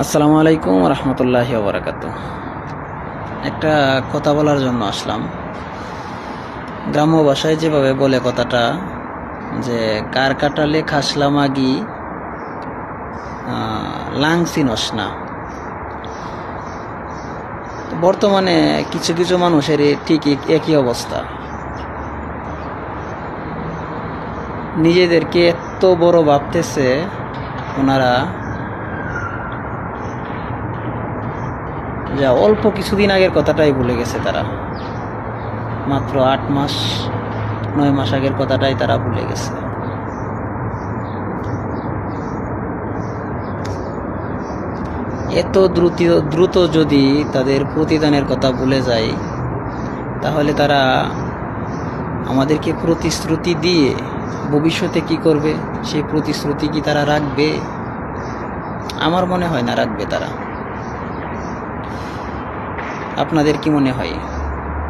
আসসালামু আলাইকুম রহমতুল্লাহি ওয়া বারাকাতুহু। একটা কথা বলার জন্য আসলাম। গ্রাম্য ভাষায় যেভাবে বলে কথাটা, যে কার কাটালে খাসলা মাগি লাং চিনস না। তো বর্তমানে কিছু কিছু মানুষের ঠিক একই অবস্থা। নিজেদেরকে এত বড় ভাবতেছে ওনারা, যা অল্প কিছুদিন আগের কথাটাই ভুলে গেছে তারা। মাত্র 8 মাস 9 মাস আগের কথাটাই তারা ভুলে গেছে। এত দ্রুত যদি তাদের প্রতিদানের কথা ভুলে যায়, তাহলে তারা আমাদেরকে প্রতিশ্রুতি দিয়ে ভবিষ্যতে কি করবে, সেই প্রতিশ্রুতি কি তারা রাখবে? আমার মনে হয় না রাখবে তারা। আপনাদের কি মনে হয়?